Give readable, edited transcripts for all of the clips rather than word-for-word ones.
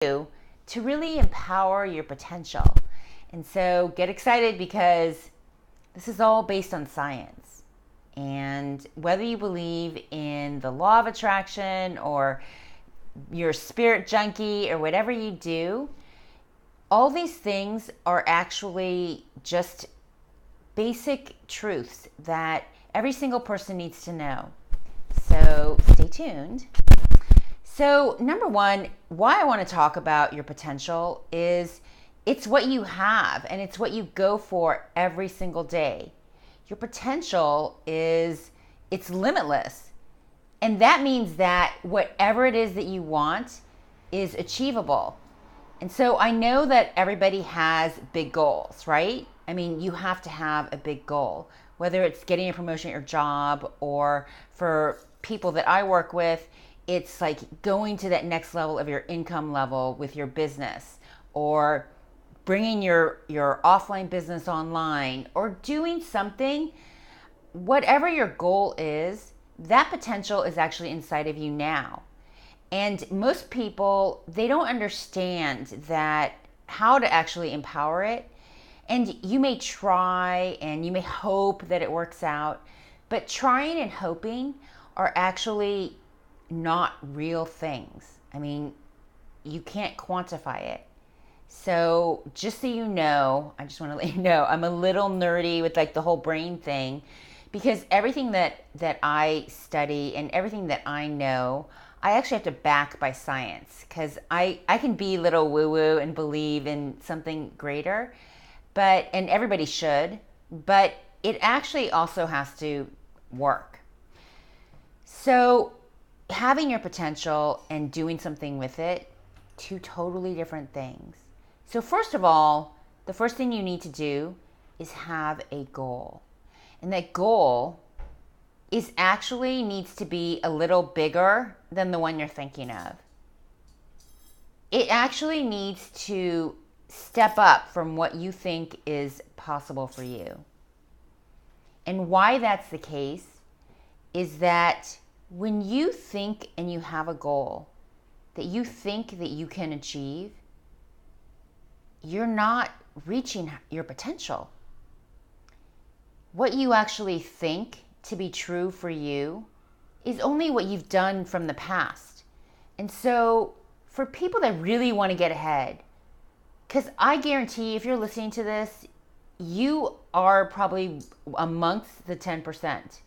to really empower your potential. And so get excited because this is all based on science. And whether you believe in the law of attraction or you're a spirit junkie or whatever you do, all these things are actually just basic truths that every single person needs to know. So stay tuned. So number one, why I want to talk about your potential is it's what you have and it's what you go for every single day. Your potential it's limitless. And that means that whatever it is that you want is achievable. And so I know that everybody has big goals, right? I mean, you have to have a big goal, whether it's getting a promotion at your job, or for people that I work with, it's like going to that next level of your income level with your business, or bringing your offline business online, or doing something. Whatever your goal is, that potential is actually inside of you now. And most people, they don't understand that how to actually empower it. And you may try and you may hope that it works out, but trying and hoping are actually not real things. I mean, you can't quantify it. So just so you know, I just want to let you know, I'm a little nerdy with like the whole brain thing, because everything that I study and everything that I know, I actually have to back by science, because I can be a little woo-woo and believe in something greater, and everybody should, but it actually also has to work. So having your potential and doing something with it, two totally different things. So first of all, the first thing you need to do is have a goal. And that goal actually needs to be a little bigger than the one you're thinking of. It actually needs to step up from what you think is possible for you. And why that's the case is that when you think and you have a goal that you think that you can achieve, you're not reaching your potential. What you actually think to be true for you is only what you've done from the past. And so for people that really want to get ahead, because I guarantee if you're listening to this, you are probably amongst the 10%.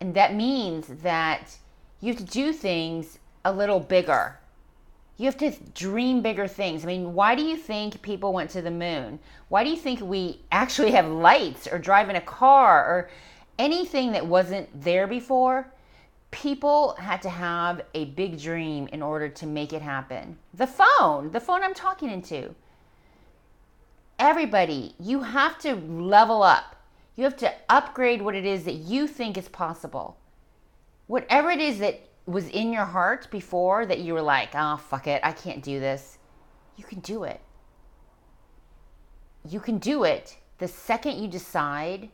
And that means that you have to do things a little bigger. You have to dream bigger things. I mean, why do you think people went to the moon? Why do you think we actually have lights or drive in a car or anything that wasn't there before? People had to have a big dream in order to make it happen. The phone I'm talking into. Everybody, you have to level up. You have to upgrade what it is that you think is possible. Whatever it is that was in your heart before that you were like, oh, fuck it, I can't do this. You can do it. You can do it the second you decide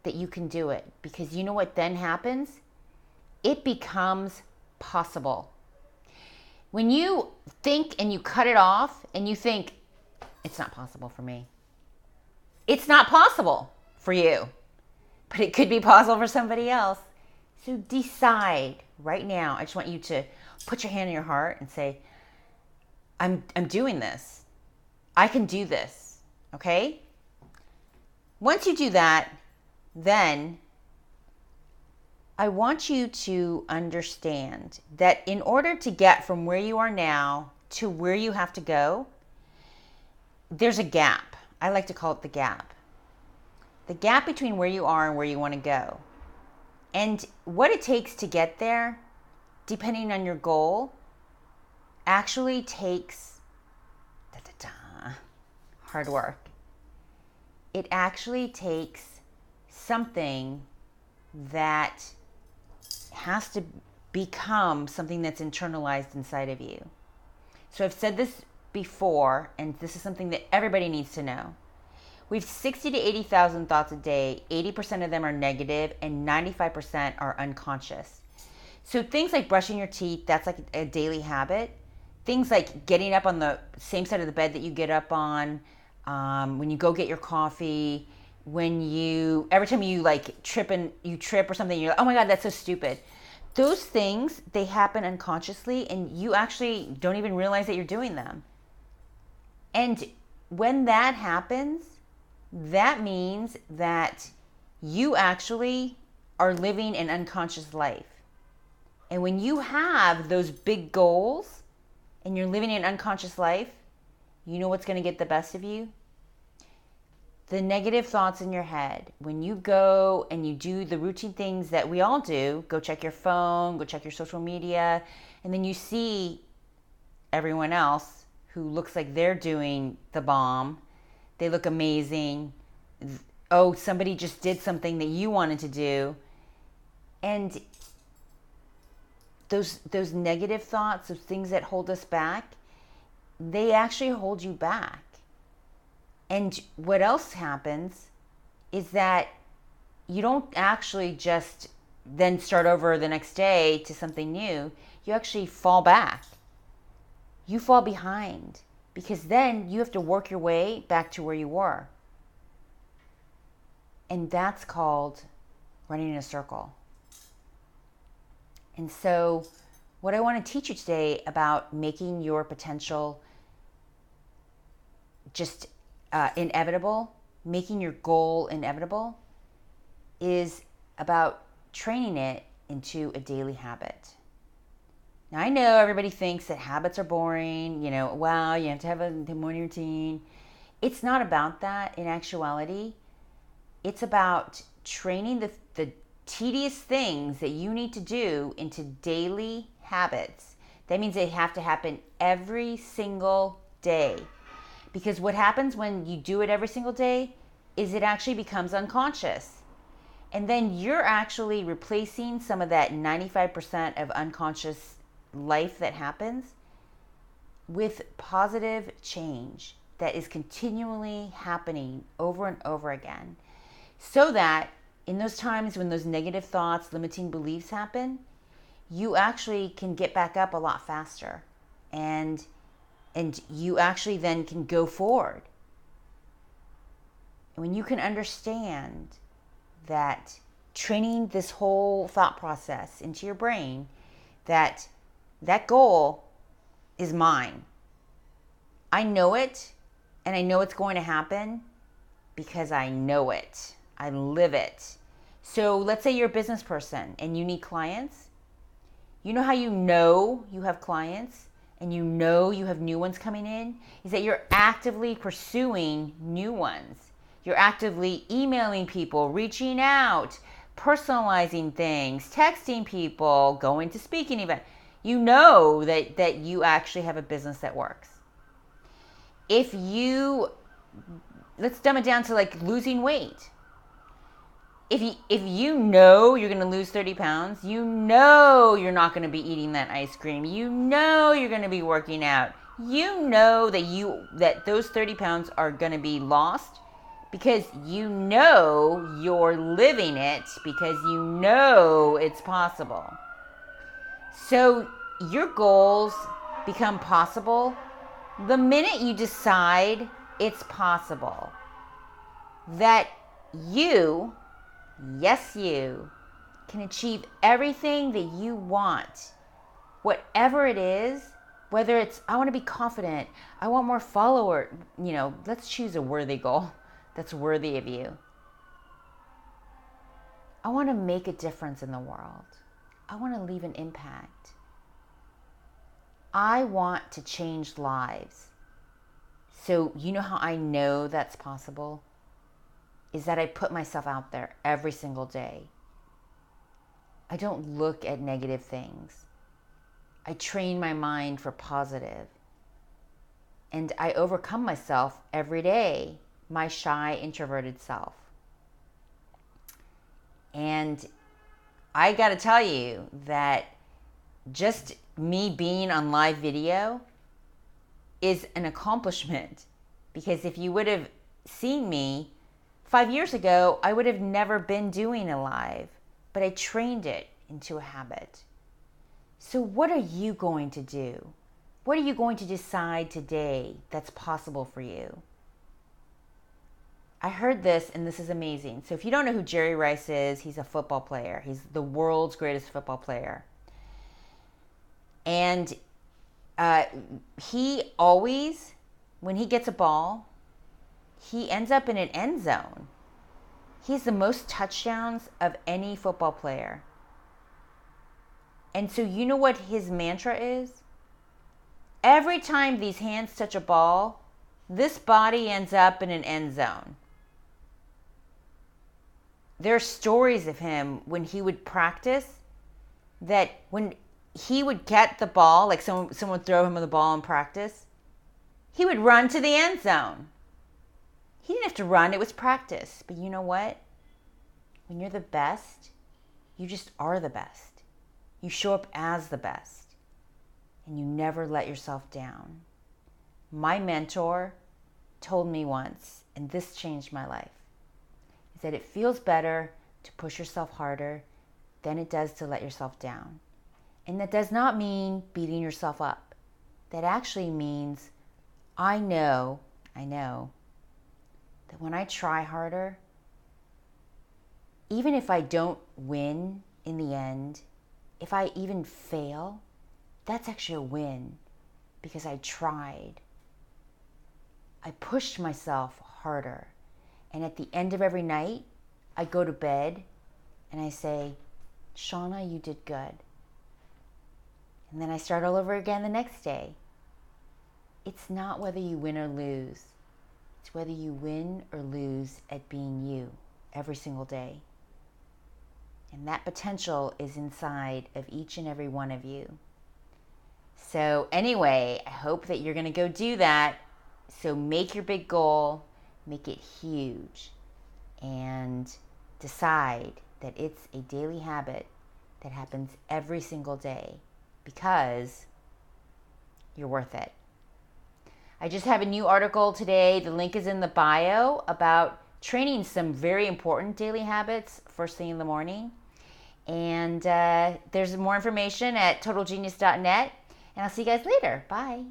that you can do it. Because you know what then happens? It becomes possible. When you think and you cut it off and you think, it's not possible for me. It's not possible for you, but it could be possible for somebody else. So decide right now. I just want you to put your hand on your heart and say, I'm doing this. I can do this. Okay? Once you do that, then I want you to understand that in order to get from where you are now to where you have to go, there's a gap. I like to call it the gap. The gap between where you are and where you want to go. And what it takes to get there, depending on your goal, actually takes hard work. It actually takes something that has to become something that's internalized inside of you. So I've said this before, and this is something that everybody needs to know. We have 60 to 80,000 thoughts a day. 80% of them are negative and 95% are unconscious. So things like brushing your teeth, that's like a daily habit. things like getting up on the same side of the bed that you get up on, when you go get your coffee, every time you like trip or something, you're like, oh my God, that's so stupid. Those things, they happen unconsciously and you actually don't even realize that you're doing them. And when that happens, that means that you actually are living an unconscious life. And when you have those big goals and you're living an unconscious life, you know what's going to get the best of you? The negative thoughts in your head. When you go and you do the routine things that we all do, go check your phone, go check your social media, and then you see everyone else who looks like they're doing the bomb. They look amazing. Oh, somebody just did something that you wanted to do. And those negative thoughts, those things that hold us back, they actually hold you back. And what else happens is that you don't actually just then start over the next day to something new. You actually fall back. You fall behind because then you have to work your way back to where you were. And that's called running in a circle. And so what I want to teach you today about making your potential just inevitable, making your goal inevitable, is about training it into a daily habit. Now, I know everybody thinks that habits are boring, wow, you have to have a morning routine. It's not about that in actuality. It's about training the tedious things that you need to do into daily habits. That means they have to happen every single day. Because what happens when you do it every single day is it actually becomes unconscious. And then you're actually replacing some of that 95% of unconscious life that happens with positive change that is continually happening over and over again. So that in those times when those negative thoughts, limiting beliefs happen, you actually can get back up a lot faster. And you actually then can go forward. And when you can understand that training this whole thought process into your brain, that goal is mine. I know it, and I know it's going to happen because I know it. I live it. So let's say you're a business person and you need clients. You know how you know you have clients? And you know you have new ones coming in, is that you're actively pursuing new ones. You're actively emailing people, reaching out, personalizing things, texting people, going to speaking events. You know that you actually have a business that works. Let's dumb it down to like losing weight. If you know you're going to lose 30 pounds, you know you're not going to be eating that ice cream. You know you're going to be working out. You know that those 30 pounds are going to be lost because you know you're living it, because you know it's possible. So your goals become possible the minute you decide it's possible. That you, yes, you can achieve everything that you want. Whatever it is, whether it's, I want to be confident, I want more followers, let's choose a worthy goal that's worthy of you. I want to make a difference in the world. I want to leave an impact. I want to change lives. So you know how I know that's possible? Is that I put myself out there every single day. I don't look at negative things. I train my mind for positive. And I overcome myself every day, my shy, introverted self. And I got to tell you that just me being on live video is an accomplishment. Because if you would have seen me 5 years ago, I would have never been doing a live, but I trained it into a habit. So what are you going to do What are you going to decide today that's possible for you? I heard this, and this is amazing. So if you don't know who Jerry Rice is, he's a football player. He's the world's greatest football player. And he always, when he gets a ball, he ends up in an end zone. He has the most touchdowns of any football player. And so you know what his mantra is? Every time these hands touch a ball, this body ends up in an end zone. There are stories of him when he would practice that when he would get the ball, like someone would throw him the ball in practice, he would run to the end zone. He didn't have to run, it was practice. But you know what? When you're the best, you just are the best. You show up as the best. And you never let yourself down. My mentor told me once, and this changed my life, is that it feels better to push yourself harder than it does to let yourself down. And that does not mean beating yourself up. That actually means I know that when I try harder, even if I don't win in the end, if I even fail, that's actually a win because I tried. I pushed myself harder. And at the end of every night, I go to bed and I say, Shauna, you did good. And then I start all over again the next day. It's not whether you win or lose. It's whether you win or lose at being you every single day. And that potential is inside of each and every one of you. So anyway, I hope that you're going to go do that. So make your big goal, make it huge, and decide that it's a daily habit that happens every single day because you're worth it. I just have a new article today. The link is in the bio about training some very important daily habits first thing in the morning. And there's more information at totalgenius.net. And I'll see you guys later. Bye.